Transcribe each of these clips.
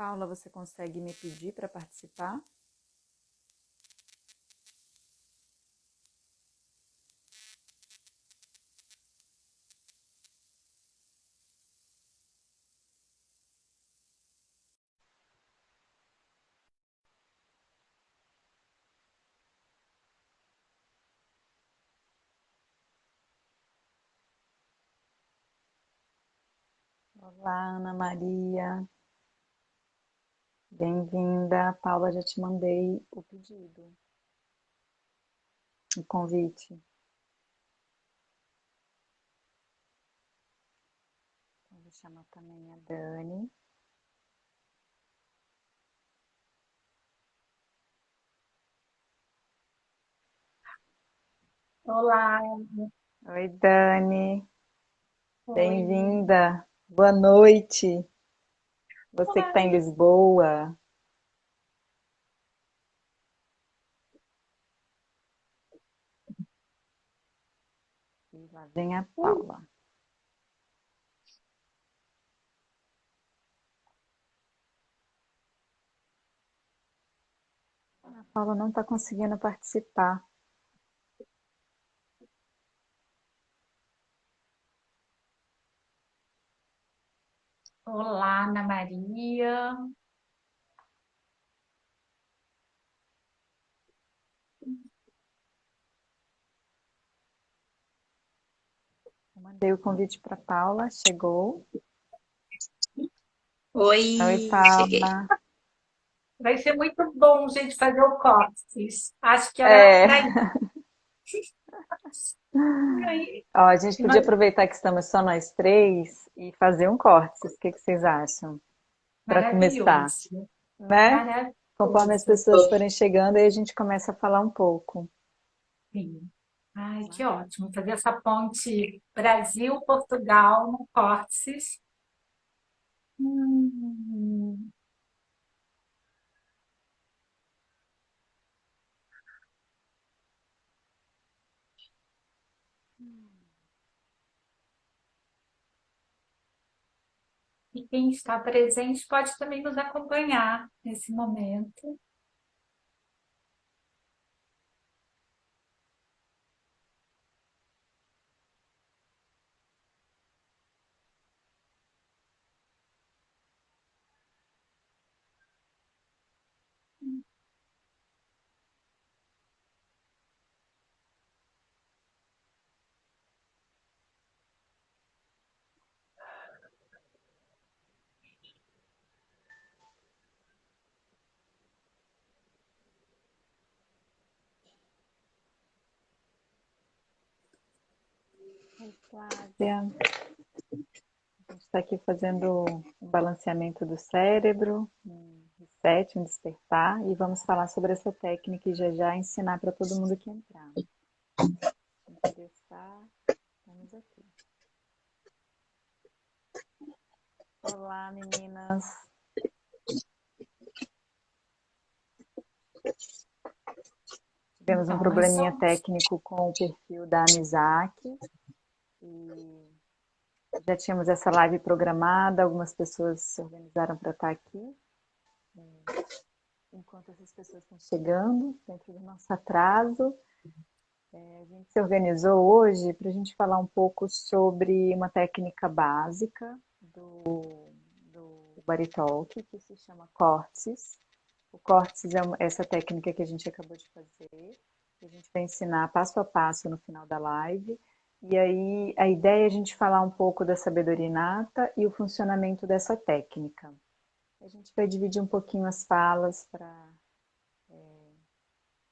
Paula, você consegue me pedir para participar? Olá, Ana Maria. Bem-vinda. Paula, já te mandei o pedido, o convite. Então, vou chamar também a Dani. Olá, Oi, Dani. oi. Bem-vinda. Boa noite. Você que está em Ai, Lisboa. E lá vem a Paula. A Paula não está conseguindo participar. olá, Ana Maria. Eu mandei o convite para Paula. Chegou. Oi, Oi, cheguei. Paula. Vai ser muito bom, gente, fazer o cóccix. Acho que era É. para ir. Ó, a gente podia Nós- aproveitar que estamos só nós três e fazer um corte. O que que vocês acham? Para começar, Maravilhoso, né? Conforme as maravilhoso. pessoas forem chegando, aí a gente começa a falar um pouco. Sim. Ai, que ótimo. Fazer essa ponte Brasil-Portugal no cóccix. Hum. E quem está presente pode também nos acompanhar nesse momento. Oi, Flávia. A gente está aqui fazendo um balanceamento do cérebro, um reset, um despertar, e vamos falar sobre essa técnica e já já ensinar para todo mundo que entrar. Se interessar, estamos aqui. Olá, meninas. Tivemos um Então, nós probleminha somos. técnico com o perfil da Amizak e já tínhamos essa live programada, algumas pessoas se organizaram para estar aqui. Enquanto essas pessoas estão chegando, dentro do nosso atraso, a gente se organizou hoje para a gente falar um pouco sobre uma técnica básica do Body Talk, que se chama Córtices. O Córtices é essa técnica que a gente acabou de fazer, que a gente vai ensinar passo a passo no final da live. E aí a ideia é a gente falar um pouco da sabedoria inata e o funcionamento dessa técnica. A gente vai dividir um pouquinho as falas para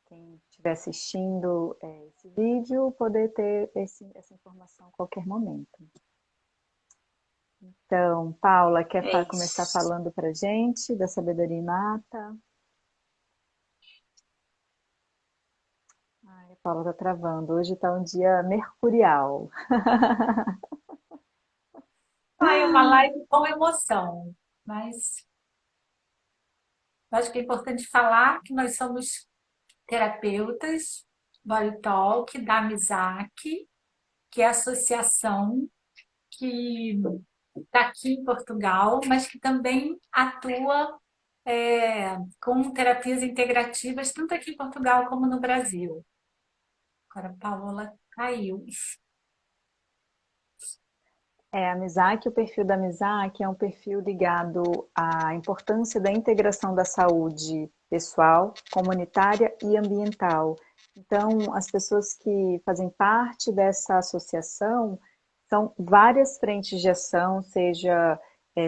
quem estiver assistindo esse vídeo poder ter essa informação a qualquer momento. Então, Paula, quer É começar isso. falando para a gente da sabedoria inata? Ai, a Paula está travando. Hoje está um dia mercurial. Ai, é uma live com emoção, mas eu acho que é importante falar que nós somos terapeutas, Body Talk, da Amizak, que é a associação que está aqui em Portugal, mas que também atua com terapias integrativas, tanto aqui em Portugal como no Brasil. Agora a Paola caiu. A Misak, o perfil da Misak é um perfil ligado à importância da integração da saúde pessoal, comunitária e ambiental. Então, as pessoas que fazem parte dessa associação são várias frentes de ação, seja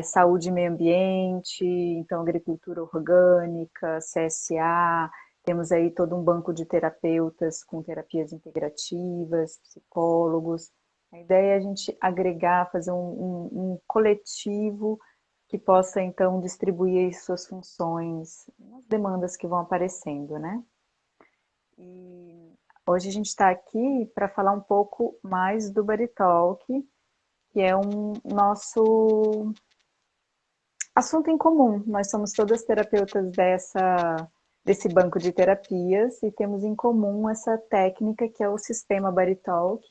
saúde e meio ambiente, então agricultura orgânica, CSA, temos aí todo um banco de terapeutas com terapias integrativas, psicólogos. A ideia é a gente agregar, fazer um coletivo que possa, então, distribuir suas funções nas demandas que vão aparecendo, né? E hoje a gente está aqui para falar um pouco mais do Body Talk, que é um nosso assunto em comum. Nós somos todas terapeutas desse banco de terapias e temos em comum essa técnica que é o sistema Body Talk,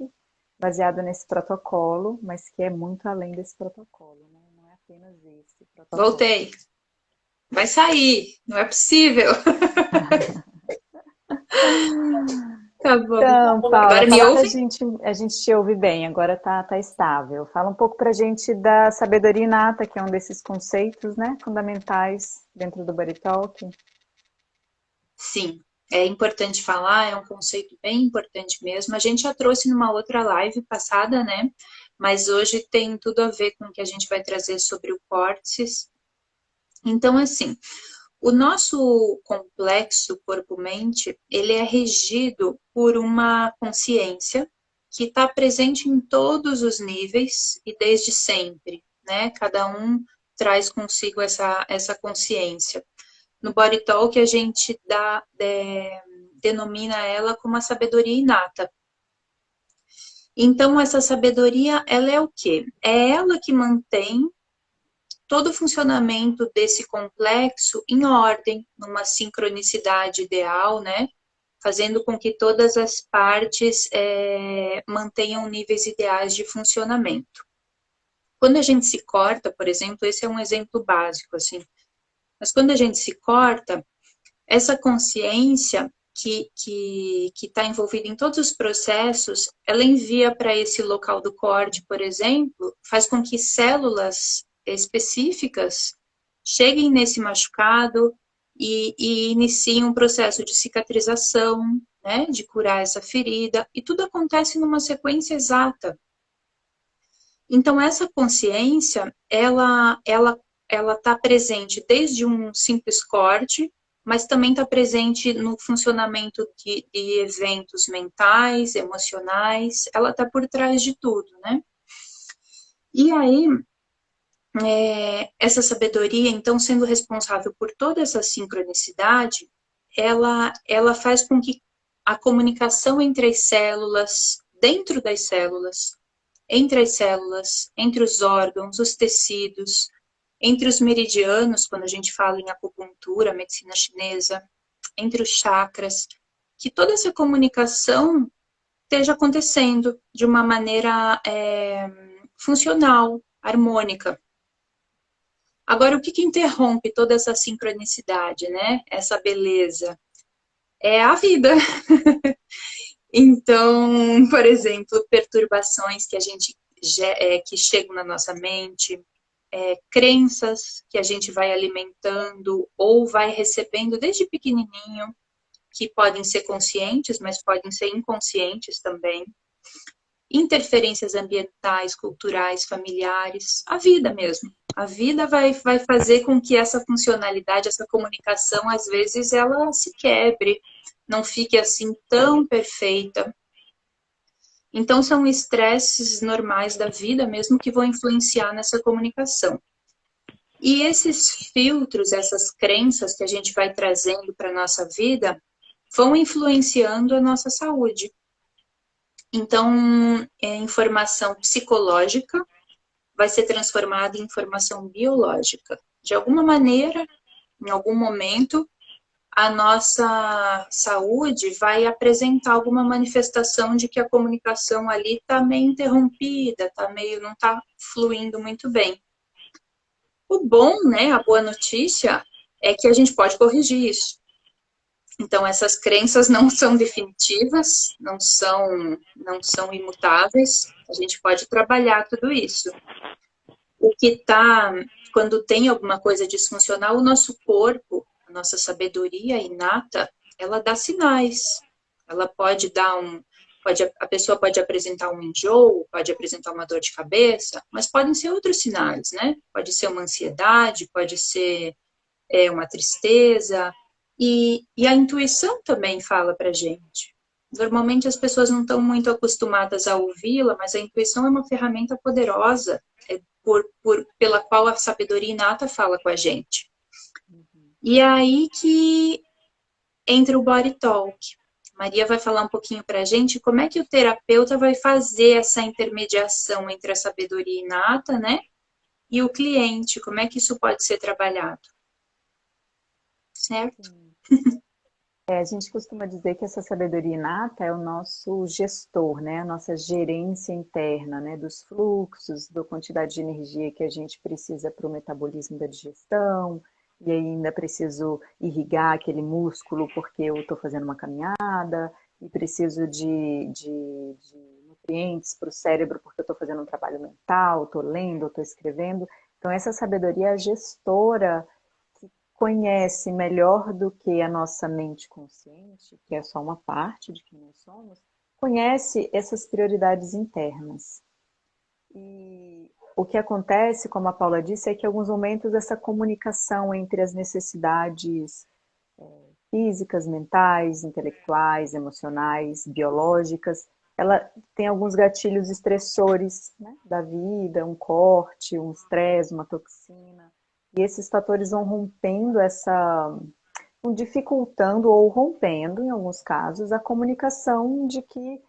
baseado nesse protocolo, mas que é muito além desse protocolo, né? Não é apenas esse protocolo. Voltei. Vai sair, não é possível. Tá bom. Então, Paula, Agora me fala pra ouve? gente, a gente te ouve bem, agora tá estável. Fala um pouco pra gente da sabedoria inata, que é um desses conceitos, né, fundamentais dentro do Body Talk. Sim, é importante falar, é um conceito bem importante mesmo. A gente já trouxe numa outra live passada, né? Mas hoje tem tudo a ver com o que a gente vai trazer sobre o córtex. Então, assim, o nosso complexo corpo-mente, ele é regido por uma consciência que está presente em todos os níveis e desde sempre, né? Cada um traz consigo essa consciência. No Body Talk, a gente denomina ela como a sabedoria inata. Então, essa sabedoria, ela é o quê? É ela que mantém todo o funcionamento desse complexo em ordem, numa sincronicidade ideal, né? Fazendo com que todas as partes mantenham níveis ideais de funcionamento. Quando a gente se corta, por exemplo, esse é um exemplo básico, assim, mas quando a gente se corta, essa consciência que está envolvida em todos os processos, ela envia para esse local do corte, por exemplo, faz com que células específicas cheguem nesse machucado e iniciem um processo de cicatrização, né, de curar essa ferida, e tudo acontece numa sequência exata. Então, essa consciência, ela está presente desde um simples corte, mas também está presente no funcionamento de eventos mentais, emocionais, ela está por trás de tudo, né? E aí, essa sabedoria, então, sendo responsável por toda essa sincronicidade, ela faz com que a comunicação entre as células, dentro das células, entre os órgãos, os tecidos, entre os meridianos, quando a gente fala em acupuntura, medicina chinesa, entre os chakras, que toda essa comunicação esteja acontecendo de uma maneira funcional, harmônica. Agora, o que interrompe toda essa sincronicidade, né? Essa beleza? É a vida. Então, por exemplo, perturbações que chegam na nossa mente, crenças que a gente vai alimentando ou vai recebendo desde pequenininho, que podem ser conscientes, mas podem ser inconscientes também. Interferências ambientais, culturais, familiares, a vida mesmo. A vida vai fazer com que essa funcionalidade, essa comunicação, às vezes, ela se quebre, não fique assim tão perfeita. Então, são estresses normais da vida mesmo que vão influenciar nessa comunicação. E esses filtros, essas crenças que a gente vai trazendo para a nossa vida, vão influenciando a nossa saúde. Então, informação psicológica vai ser transformada em informação biológica. De alguma maneira, em algum momento, a nossa saúde vai apresentar alguma manifestação de que a comunicação ali está meio interrompida, não está fluindo muito bem. O bom, né, a boa notícia é que a gente pode corrigir isso. Então, essas crenças não são definitivas, não são imutáveis, a gente pode trabalhar tudo isso. O que está, quando tem alguma coisa disfuncional, o nosso corpo, a nossa sabedoria inata, ela dá sinais. Ela pode dar a pessoa pode apresentar um enjoo, pode apresentar uma dor de cabeça, mas podem ser outros sinais, né? Pode ser uma ansiedade, pode ser uma tristeza, e a intuição também fala para a gente. Normalmente as pessoas não estão muito acostumadas a ouvi-la, mas a intuição é uma ferramenta poderosa, pela qual a sabedoria inata fala com a gente. E é aí que entra o Body Talk. Maria vai falar um pouquinho para a gente como é que o terapeuta vai fazer essa intermediação entre a sabedoria inata, né, e o cliente, como é que isso pode ser trabalhado, certo? A gente costuma dizer que essa sabedoria inata é o nosso gestor, né? A nossa gerência interna, né? Dos fluxos, da quantidade de energia que a gente precisa para o metabolismo da digestão, e ainda preciso irrigar aquele músculo porque eu estou fazendo uma caminhada, e preciso de nutrientes para o cérebro porque eu estou fazendo um trabalho mental, estou lendo, estou escrevendo. Então, essa sabedoria é a gestora, conhece melhor do que a nossa mente consciente, que é só uma parte de quem nós somos, conhece essas prioridades internas. E o que acontece, como a Paula disse, é que em alguns momentos essa comunicação entre as necessidades físicas, mentais, intelectuais, emocionais, biológicas, ela tem alguns gatilhos estressores, né, da vida, um corte, um estresse, uma toxina. E esses fatores vão rompendo vão dificultando ou rompendo, em alguns casos, a comunicação de que,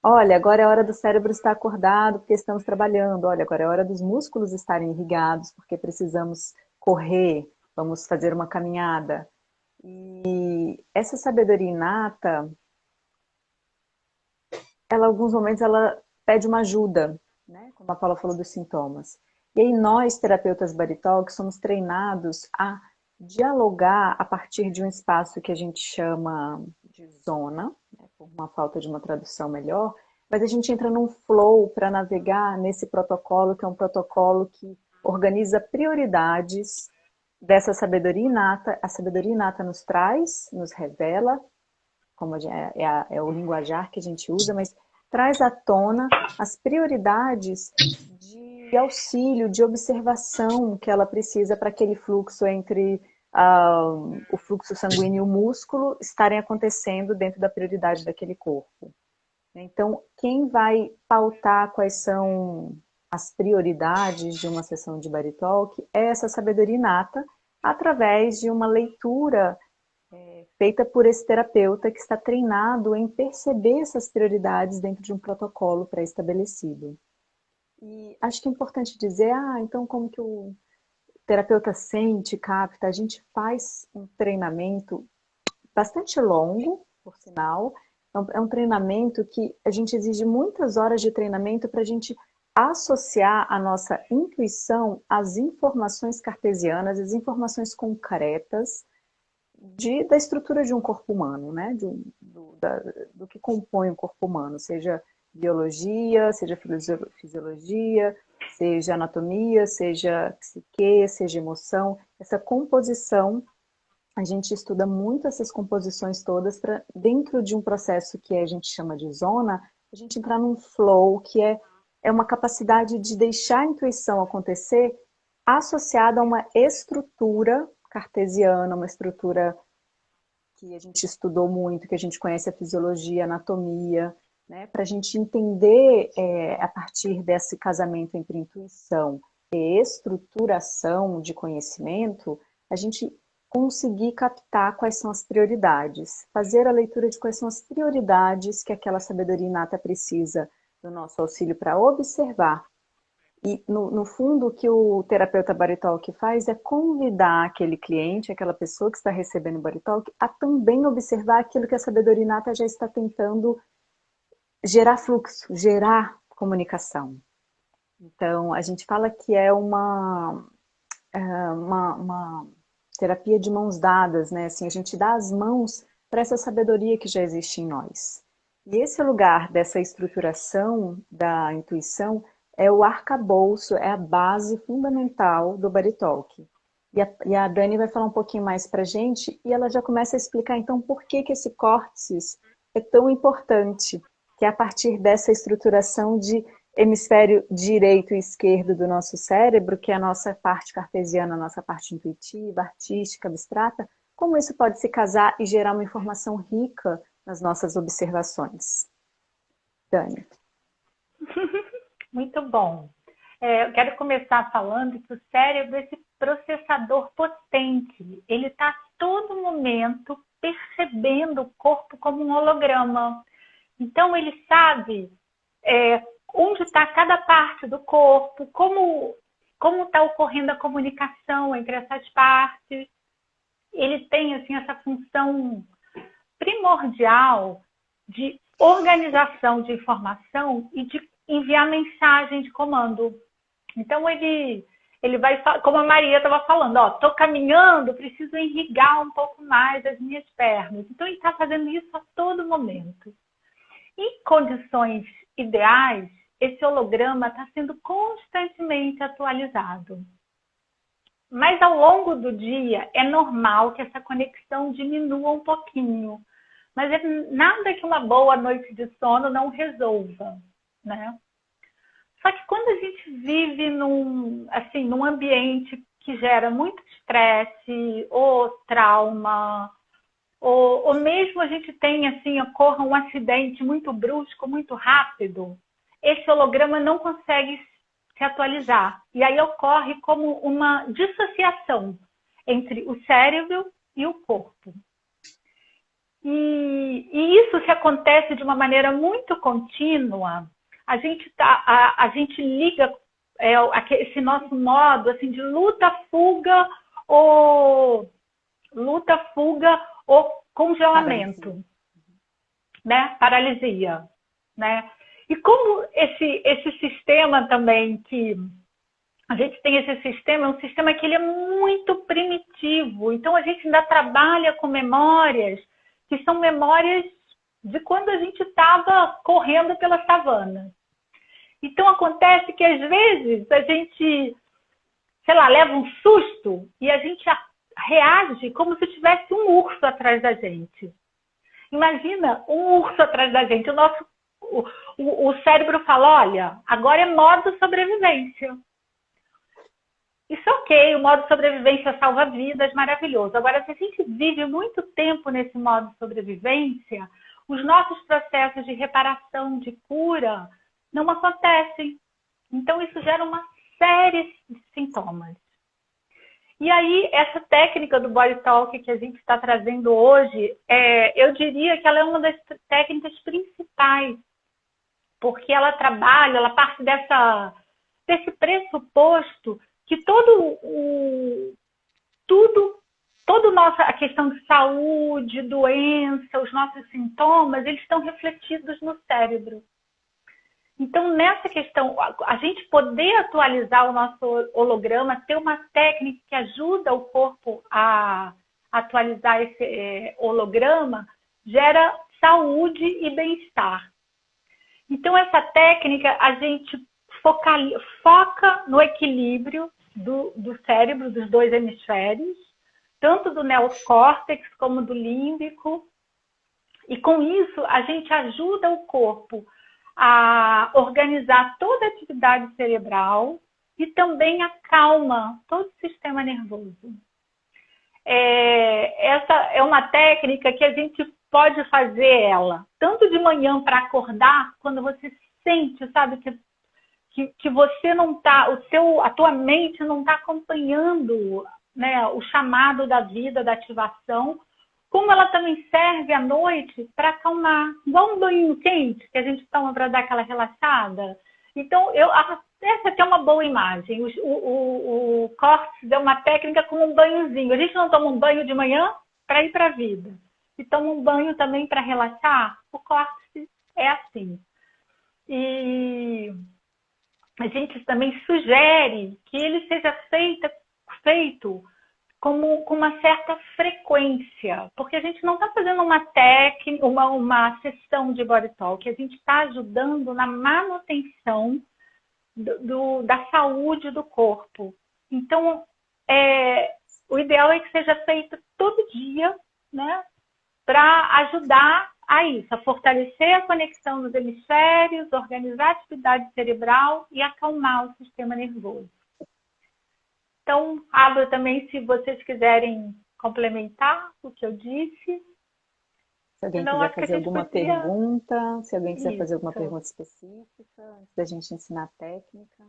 olha, agora é hora do cérebro estar acordado porque estamos trabalhando, olha, agora é hora dos músculos estarem irrigados porque precisamos correr, vamos fazer uma caminhada. E essa sabedoria inata, ela, em alguns momentos, ela pede uma ajuda, né? Como a Paula falou dos sintomas. E aí nós, terapeutas Body Talk, somos treinados a dialogar a partir de um espaço que a gente chama de zona, né? Por uma falta de uma tradução melhor, mas a gente entra num flow para navegar nesse protocolo, que é um protocolo que organiza prioridades dessa sabedoria inata. A sabedoria inata nos traz, nos revela, como é o linguajar que a gente usa, mas traz à tona as prioridades de auxílio, de observação que ela precisa para aquele fluxo entre o fluxo sanguíneo e o músculo estarem acontecendo dentro da prioridade daquele corpo. Então, quem vai pautar quais são as prioridades de uma sessão de Body Talk é essa sabedoria inata, através de uma leitura feita por esse terapeuta que está treinado em perceber essas prioridades dentro de um protocolo pré-estabelecido. E acho que é importante dizer, então como que o terapeuta sente, capta? A gente faz um treinamento bastante longo, por sinal. É um treinamento que a gente exige muitas horas de treinamento para a gente associar a nossa intuição às informações cartesianas, às informações concretas da estrutura de um corpo humano, né? Do que compõe o corpo humano, seja biologia, seja fisiologia, seja anatomia, seja psique, seja emoção. Essa composição, a gente estuda muito essas composições todas para, dentro de um processo que a gente chama de zona, a gente entrar num flow, que é uma capacidade de deixar a intuição acontecer associada a uma estrutura cartesiana, uma estrutura que a gente estudou muito, que a gente conhece a fisiologia, a anatomia, né, para a gente entender a partir desse casamento entre intuição e estruturação de conhecimento, a gente conseguir captar quais são as prioridades, fazer a leitura de quais são as prioridades que aquela sabedoria inata precisa do nosso auxílio para observar. E, no fundo, o que o terapeuta Body Talk faz é convidar aquele cliente, aquela pessoa que está recebendo o Body Talk, a também observar aquilo que a sabedoria inata já está tentando gerar fluxo, gerar comunicação. Então, a gente fala que é uma terapia de mãos dadas, né? Assim, a gente dá as mãos para essa sabedoria que já existe em nós. E esse lugar dessa estruturação da intuição é o arcabouço, é a base fundamental do Body Talk. E a Dani vai falar um pouquinho mais para a gente, e ela já começa a explicar, então, por que esse córtex é tão importante, que é a partir dessa estruturação de hemisfério direito e esquerdo do nosso cérebro, que é a nossa parte cartesiana, a nossa parte intuitiva, artística, abstrata, como isso pode se casar e gerar uma informação rica nas nossas observações. Dani. Muito bom. Eu quero começar falando que o cérebro é esse processador potente. Ele está a todo momento percebendo o corpo como um holograma. Então, ele sabe onde está cada parte do corpo, como está ocorrendo a comunicação entre essas partes. Ele tem assim, essa função primordial de organização de informação e de enviar mensagem de comando. Então, ele vai, como a Maria estava falando, estou caminhando, preciso irrigar um pouco mais as minhas pernas. Então, ele está fazendo isso a todo momento. Em condições ideais, esse holograma está sendo constantemente atualizado. Mas ao longo do dia é normal que essa conexão diminua um pouquinho. Mas é nada que uma boa noite de sono não resolva, né? Só que quando a gente vive num ambiente que gera muito estresse ou trauma, ou mesmo a gente tem, assim, ocorra um acidente muito brusco, muito rápido, esse holograma não consegue se atualizar. E aí ocorre como uma dissociação entre o cérebro e o corpo. E isso se acontece de uma maneira muito contínua, a gente liga esse nosso modo assim, de luta-fuga ou congelamento, né? Paralisia, né? E como esse sistema também que a gente tem esse sistema, é um sistema que ele é muito primitivo. Então, a gente ainda trabalha com memórias que são memórias de quando a gente estava correndo pela savana. Então, acontece que, às vezes, a gente, leva um susto e a gente reage como se tivesse um urso atrás da gente. Imagina um urso atrás da gente. O cérebro fala, olha, agora é modo sobrevivência. Isso é ok, o modo sobrevivência salva vidas, maravilhoso. Agora, se a gente vive muito tempo nesse modo sobrevivência, os nossos processos de reparação, de cura, não acontecem. Então, isso gera uma série de sintomas. E aí, essa técnica do Body Talk que a gente está trazendo hoje, eu diria que ela é uma das técnicas principais, porque ela parte desse pressuposto que a questão de saúde, doença, os nossos sintomas, eles estão refletidos no cérebro. Então, nessa questão, a gente poder atualizar o nosso holograma, ter uma técnica que ajuda o corpo a atualizar esse holograma, gera saúde e bem-estar. Então, essa técnica, a gente foca no equilíbrio do cérebro, dos dois hemisférios, tanto do neocórtex como do límbico. E com isso, a gente ajuda o corpo a organizar toda a atividade cerebral e também acalma todo o sistema nervoso. Essa é uma técnica que a gente pode fazer ela tanto de manhã para acordar, quando você sente, sabe, que você não está, a tua mente não está acompanhando, né, o chamado da vida, da ativação, como ela também serve à noite para acalmar, igual um banho quente que a gente toma para dar aquela relaxada. Então, essa aqui é uma boa imagem. O córtex é uma técnica como um banhozinho. A gente não toma um banho de manhã para ir para a vida. E toma um banho também para relaxar. O córtex é assim. E a gente também sugere que ele seja feito com uma certa frequência, porque a gente não está fazendo uma técnica, uma sessão de body talk, a gente está ajudando na manutenção da saúde do corpo. Então, o ideal é que seja feito todo dia, né, para ajudar a isso, a fortalecer a conexão dos hemisférios, organizar a atividade cerebral e acalmar o sistema nervoso. Então, abro também se vocês quiserem complementar o que eu disse. Se alguém quiser fazer alguma pergunta, se alguém quiser fazer alguma pergunta específica, antes da gente ensinar a técnica.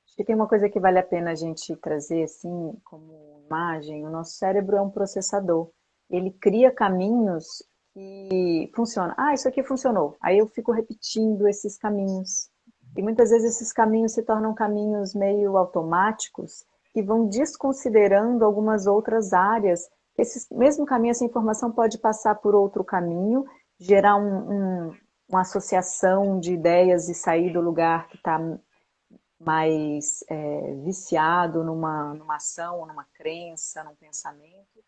Acho que tem uma coisa que vale a pena a gente trazer, assim, como imagem. O nosso cérebro é um processador. Ele cria caminhos que funcionam. Ah, isso aqui funcionou. Aí eu fico repetindo esses caminhos. E muitas vezes esses caminhos se tornam caminhos meio automáticos que vão desconsiderando algumas outras áreas. Esse mesmo caminho, essa informação pode passar por outro caminho, gerar uma associação de ideias e sair do lugar que está mais viciado numa ação, numa crença, num pensamento.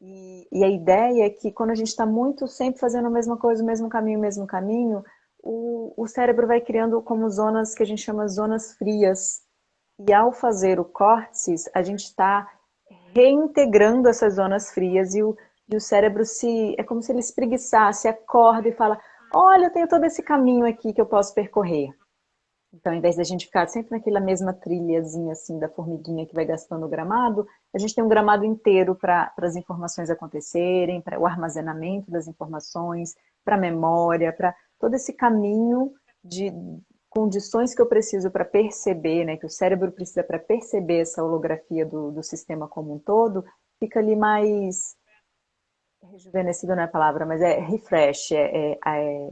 E a ideia é que quando a gente está muito sempre fazendo a mesma coisa, o mesmo caminho, o cérebro vai criando como zonas que a gente chama de zonas frias. E ao fazer o córtex, a gente está reintegrando essas zonas frias e o cérebro é como se ele espreguiçasse, acorda e fala, olha, eu tenho todo esse caminho aqui que eu posso percorrer. Então, ao invés da gente ficar sempre naquela mesma trilhazinha assim da formiguinha que vai gastando o gramado, a gente tem um gramado inteiro para as informações acontecerem, para o armazenamento das informações, para a memória, para todo esse caminho de condições que eu preciso para perceber, né, que o cérebro precisa para perceber essa holografia do sistema como um todo, fica ali mais rejuvenescido não é a palavra, mas é refresh, é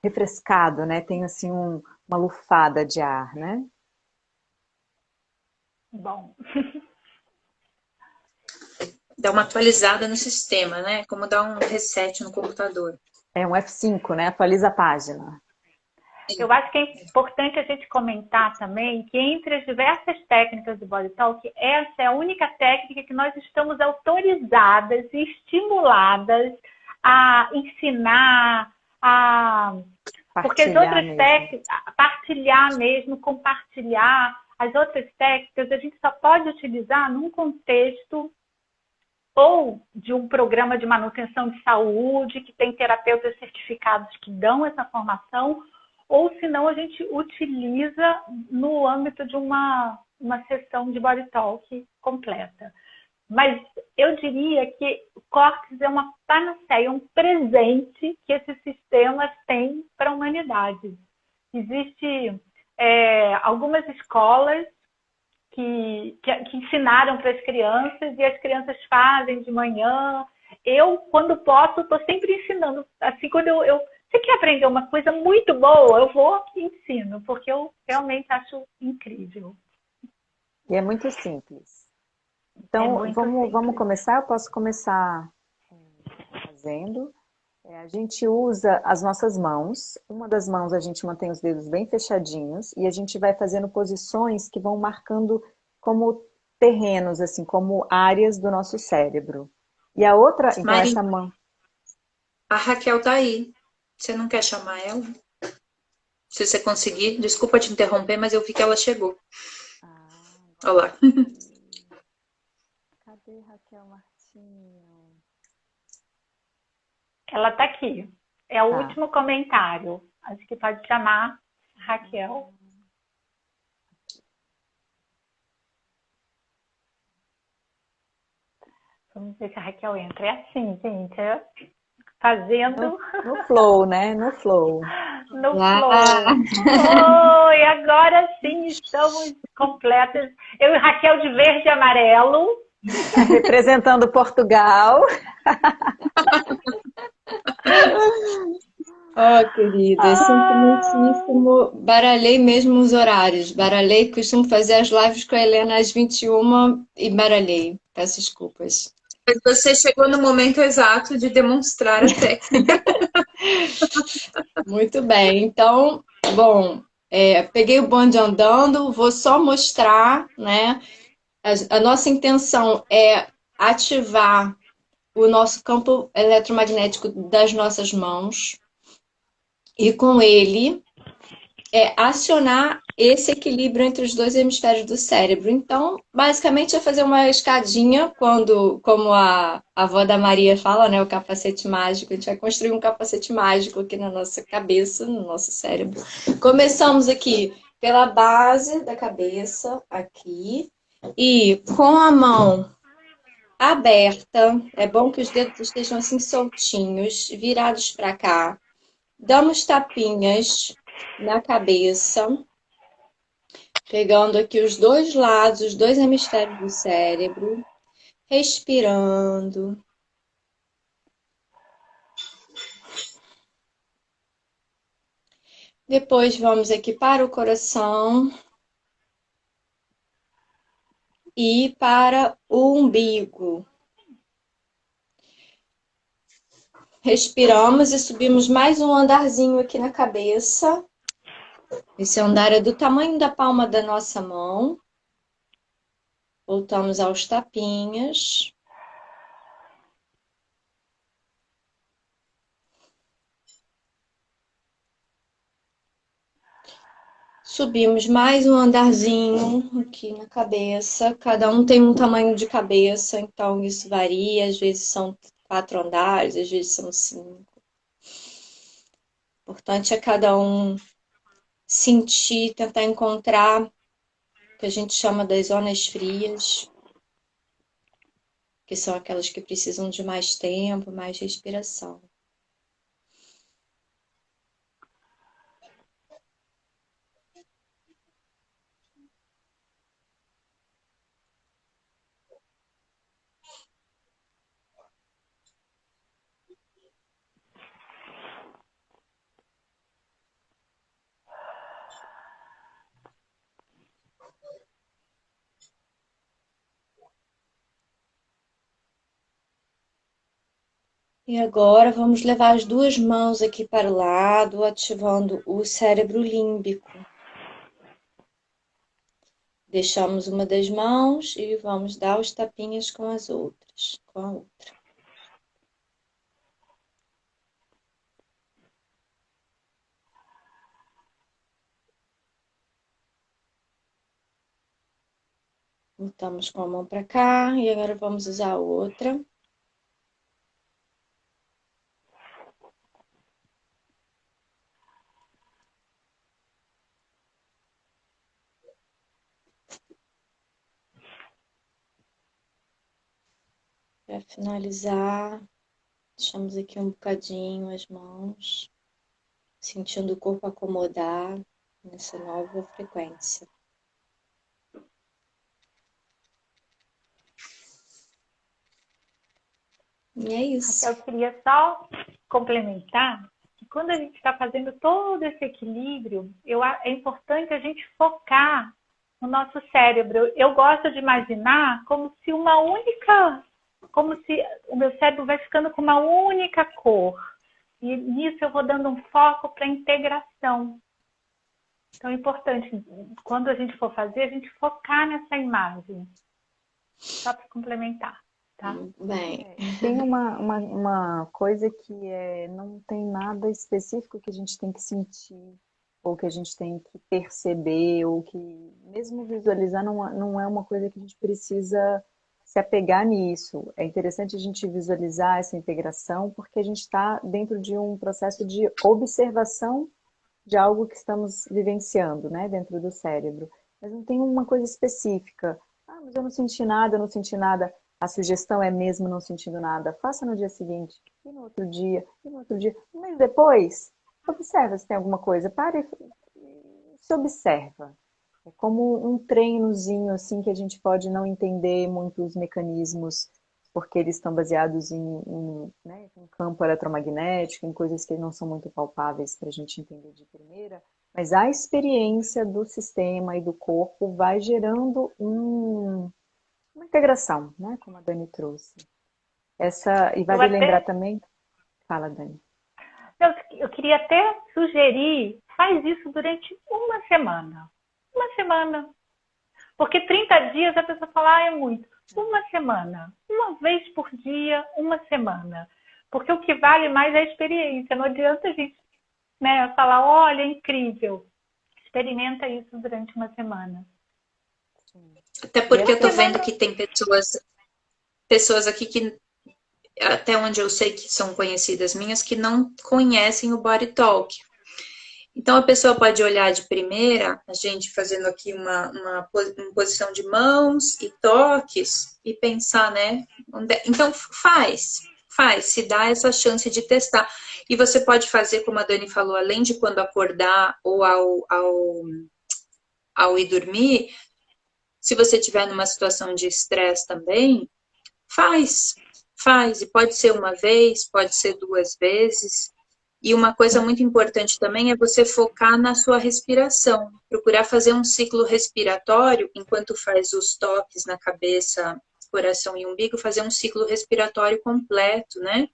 refrescado, né? Tem assim uma lufada de ar, né? Bom. Dá uma atualizada no sistema, né? Como dar um reset no computador. É um F5, né? Atualiza a página. Eu acho que é importante a gente comentar também que entre as diversas técnicas do Body Talk, essa é a única técnica que nós estamos autorizadas e estimuladas a ensinar, porque as outras técnicas, partilhar mesmo, compartilhar, as outras técnicas a gente só pode utilizar num contexto ou de um programa de manutenção de saúde, que tem terapeutas certificados que dão essa formação, ou senão a gente utiliza no âmbito de uma sessão de Body Talk completa. Mas eu diria que o córtex é uma panaceia, um presente que esses sistemas têm para a humanidade. Existem algumas escolas que ensinaram para as crianças e as crianças fazem de manhã. Eu, quando posso, estou sempre ensinando. Assim, quando você quer aprender uma coisa muito boa, eu vou e ensino, porque eu realmente acho incrível. E é muito simples. Então, vamos começar? Eu posso começar fazendo. A gente usa as nossas mãos. Uma das mãos a gente mantém os dedos bem fechadinhos e a gente vai fazendo posições que vão marcando como terrenos, assim, como áreas do nosso cérebro. E a outra, então Mari, essa mão... A Raquel tá aí. Você não quer chamar ela? Se você conseguir. Desculpa te interromper, mas eu vi que ela chegou. Olá. Cadê Raquel Martinho? Ela está aqui. É o último comentário. Acho que pode chamar Raquel. Vamos ver se a Raquel entra. É assim, gente. Fazendo... No flow, né? No flow. No flow. Oi, agora sim estamos completas. Eu e Raquel de verde e amarelo. Representando Portugal. Oh, querida, sinto Ah, muitíssimo. Baralhei mesmo os horários. Baralhei, costumo fazer as lives com a Helena às 21 e baralhei. Peço desculpas. Mas você chegou no momento exato de demonstrar a técnica. Muito bem. Então, bom, peguei o bonde andando, vou só mostrar, né? A nossa intenção é ativar o nosso campo eletromagnético das nossas mãos e com ele acionar esse equilíbrio entre os dois hemisférios do cérebro. Então, basicamente é fazer uma escadinha quando, como a avó da Maria fala, né, o capacete mágico. A gente vai construir um capacete mágico aqui na nossa cabeça, no nosso cérebro. Começamos aqui pela base da cabeça, aqui, e com a mão aberta, é bom que os dedos estejam assim soltinhos, virados para cá. Damos tapinhas na cabeça, pegando aqui os dois lados, os dois hemisférios do cérebro, respirando. Depois vamos aqui para o coração e para o umbigo. Respiramos e subimos mais um andarzinho aqui na cabeça. Esse andar é do tamanho da palma da nossa mão. Voltamos aos tapinhas. Subimos mais um andarzinho aqui na cabeça. Cada um tem um tamanho de cabeça, então isso varia. Às vezes são 4 andares, às vezes são 5. O importante é cada um sentir, tentar encontrar o que a gente chama das zonas frias, que são aquelas que precisam de mais tempo, mais respiração. E agora vamos levar as duas mãos aqui para o lado, ativando o cérebro límbico. Deixamos uma das mãos e vamos dar os tapinhas com as outras, com a outra. Voltamos com a mão para cá e agora vamos usar a outra. Para finalizar, deixamos aqui um bocadinho as mãos, sentindo o corpo acomodar nessa nova frequência. E é isso. Eu queria só complementar que quando a gente está fazendo todo esse equilíbrio, é importante a gente focar no nosso cérebro. Eu gosto de imaginar como se o meu cérebro vai ficando com uma única cor. E nisso eu vou dando um foco para a integração. Então é importante, quando a gente for fazer, a gente focar nessa imagem. Só para complementar, tá? Bem, Tem uma coisa que não tem nada específico que a gente tem que sentir, ou que a gente tem que perceber, ou que mesmo visualizar não é uma coisa que a gente precisa se apegar nisso. É interessante a gente visualizar essa integração, porque a gente está dentro de um processo de observação de algo que estamos vivenciando, né, dentro do cérebro. Mas não tem uma coisa específica. Ah, mas eu não senti nada, eu não senti nada. A sugestão é mesmo não sentindo nada. Faça no dia seguinte, e no outro dia, e no outro dia. Um mês depois, observa se tem alguma coisa. Para e se observa. É como um treinozinho, assim, que a gente pode não entender muitos mecanismos porque eles estão baseados né, em campo eletromagnético, em coisas que não são muito palpáveis para a gente entender de primeira, mas a experiência do sistema e do corpo vai gerando uma integração, né, como a Dani trouxe. E Eu vale lembrar até, também... Fala, Dani. eu queria até sugerir, faz isso durante uma semana. Uma semana. Porque 30 dias a pessoa fala, é muito. Uma semana. Uma vez por dia, uma semana. Porque o que vale mais é a experiência. Não adianta a gente, né, falar, olha, é incrível. Experimenta isso durante uma semana. Até porque eu tô semana... vendo que tem pessoas aqui que, até onde eu sei que são conhecidas minhas, que não conhecem o Body Talk. Então, a pessoa pode olhar de primeira, a gente fazendo aqui uma posição de mãos e toques, e pensar, né? Então, se dá essa chance de testar. E você pode fazer, como a Dani falou, além de quando acordar ou ao ir dormir, se você estiver numa situação de estresse também, faz. E pode ser uma vez, pode ser 2 vezes. E uma coisa muito importante também é você focar na sua respiração. Procurar fazer um ciclo respiratório, enquanto faz os toques na cabeça, coração e umbigo, fazer um ciclo respiratório completo, né?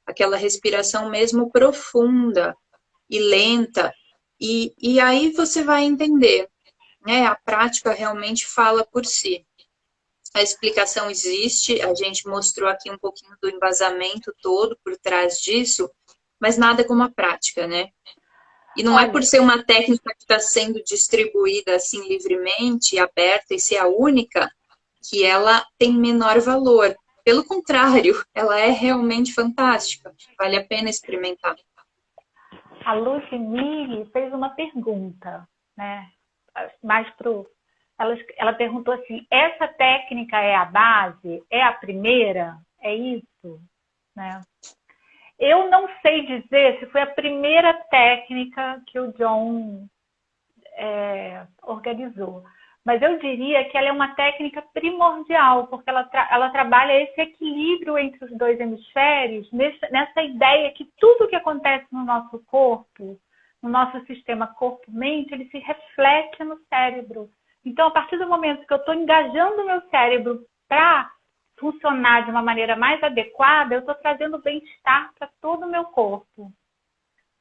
Aquela respiração mesmo profunda e lenta. E aí você vai entender, né? A prática realmente fala por si. A explicação existe, a gente mostrou aqui um pouquinho do embasamento todo por trás disso, mas nada como a prática, né? E não é por Olha, ser uma técnica que está sendo distribuída assim livremente, aberta e ser a única, que ela tem menor valor. Pelo contrário, ela é realmente fantástica. Vale a pena experimentar. a Ludmille fez uma pergunta, né? Mais pro... ela perguntou assim, essa técnica é a base? É a primeira? É isso? Né? Eu não sei dizer se foi a primeira técnica que o John organizou, mas eu diria que ela é uma técnica primordial, porque ela trabalha esse equilíbrio entre os 2 hemisférios, nessa ideia que tudo que acontece no nosso corpo, no nosso sistema corpo-mente, ele se reflete no cérebro. Então, a partir do momento que eu estou engajando o meu cérebro para funcionar de uma maneira mais adequada, eu estou trazendo bem-estar para todo o meu corpo. Não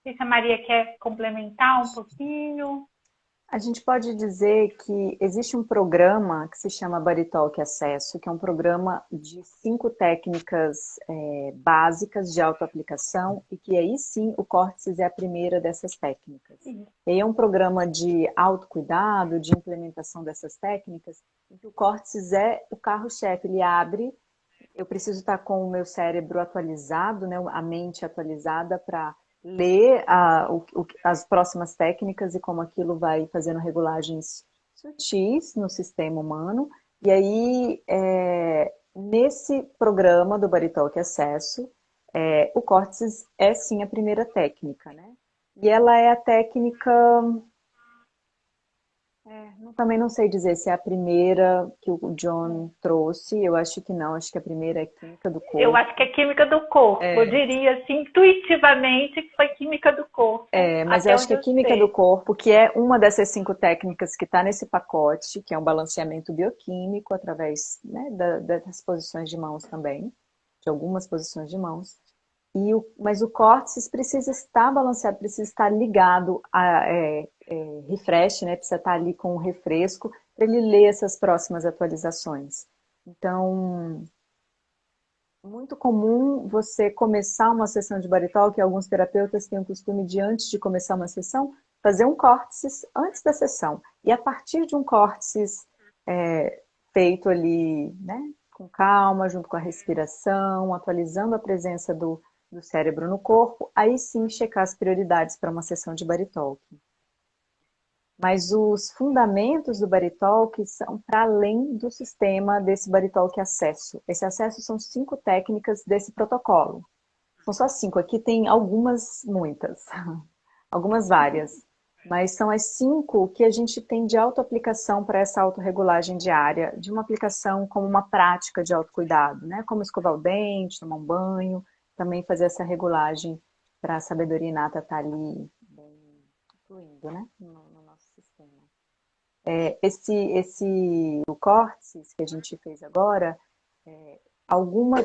sei se a Maria quer complementar um pouquinho. A gente pode dizer que existe um programa que se chama Body Talk Acesso, que é um programa de 5 técnicas básicas de autoaplicação e que aí sim o Córtices é a primeira dessas técnicas. E aí é um programa de autocuidado, de implementação dessas técnicas, em que o Córtices é o carro-chefe, ele abre, eu preciso estar com o meu cérebro atualizado, né, a mente atualizada para ler as próximas técnicas e como aquilo vai fazendo regulagens sutis no sistema humano. E aí, nesse programa do Body Talk Acesso, o Córtices é sim a primeira técnica, né? E ela é a técnica... também não sei dizer se é a primeira que o John trouxe, eu acho que não, acho que a primeira é química do corpo. Eu acho que é química do corpo, eu diria assim, intuitivamente que foi química do corpo. Mas eu acho que é química do corpo, que é uma dessas 5 técnicas que está nesse pacote, que é um balanceamento bioquímico através, né, das posições de mãos também, de algumas posições de mãos. Mas o córtex precisa estar balanceado, precisa estar ligado a refresh, né? Precisa estar ali com um refresco para ele ler essas próximas atualizações. Então, muito comum você começar uma sessão de Body Talk, que alguns terapeutas têm o costume de, antes de começar uma sessão, fazer um córtex antes da sessão. E a partir de um córtex feito ali, né, com calma, junto com a respiração, atualizando a presença do cérebro no corpo, aí sim checar as prioridades para uma sessão de Body Talk. Mas os fundamentos do Body Talk são para além do sistema desse Body Talk Acesso. Esse acesso são 5 técnicas desse protocolo. São só 5, aqui tem algumas, muitas, algumas várias. mas são as 5 que a gente tem de autoaplicação para essa autorregulagem diária, de uma aplicação como uma prática de autocuidado, né? Como escovar o dente, tomar um banho, também fazer essa regulagem para a sabedoria inata estar ali bem fluindo, né? No nosso sistema. O córtex que a gente fez agora,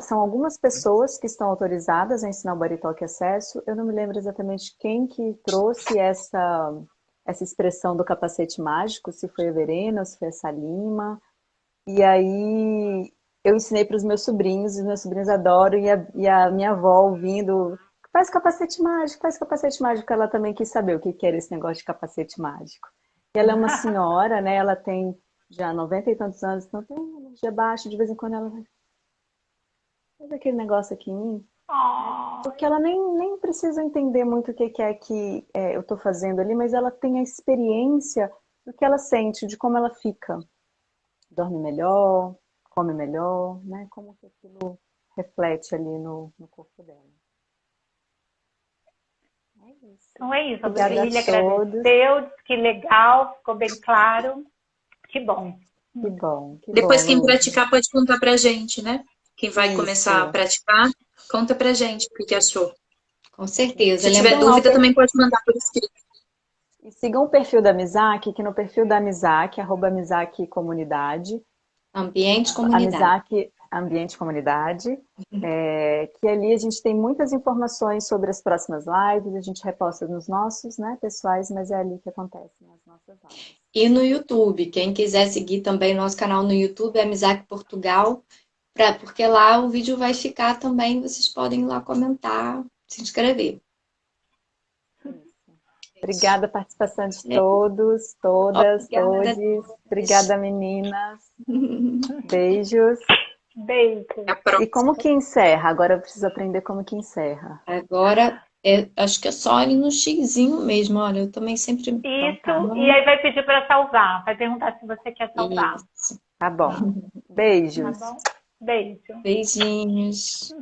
são algumas pessoas que estão autorizadas a ensinar o Body Talk Acesso. Eu não me lembro exatamente quem que trouxe essa expressão do capacete mágico, se foi a Verena, se foi a Salima. E aí eu ensinei para os meus sobrinhos adoram, e a minha avó ouvindo, faz capacete mágico, ela também quis saber o que era esse negócio de capacete mágico. E ela é uma senhora, né? Ela tem já 90 e tantos anos, então tem energia baixa, de vez em quando ela vai faz aquele negócio aqui em mim. Porque ela nem precisa entender muito o que é que eu estou fazendo ali, mas ela tem a experiência do que ela sente, de como ela fica. Dorme melhor, come melhor, né? Como que aquilo reflete ali no corpo dela. É isso. Então é isso. Obrigada Ele a todos. agradeceu, disse que legal, ficou bem claro. Que bom. Que bom. Depois, quem Lu. praticar pode contar pra gente, né? Quem vai Isso. começar a praticar, conta pra gente o que achou. Com certeza. Se tiver dúvida, também pode mandar por escrito. E sigam o perfil da Mizaki, que no perfil da Mizaki, @Mizaki Comunidade. Ambiente Comunidade. A Mizaki Ambiente Comunidade. Que ali a gente tem muitas informações sobre as próximas lives, a gente reposta nos nossos, né, pessoais, mas é ali que acontecem as nossas lives. E no YouTube, quem quiser seguir também nosso canal no YouTube é Mizaki Portugal, porque lá o vídeo vai ficar também, vocês podem ir lá comentar, se inscrever. Obrigada a participação de todos, todas, Obrigada. todos. Obrigada, meninas. Beijos. Beijo. E como que encerra? Agora eu preciso aprender como que encerra. Agora, acho que é só ali no xizinho mesmo, olha, eu também sempre... Isso, e aí vai pedir para salvar. Vai perguntar se você quer salvar. Isso. Tá bom. Beijos. Tá bom? Beijo. Beijinhos.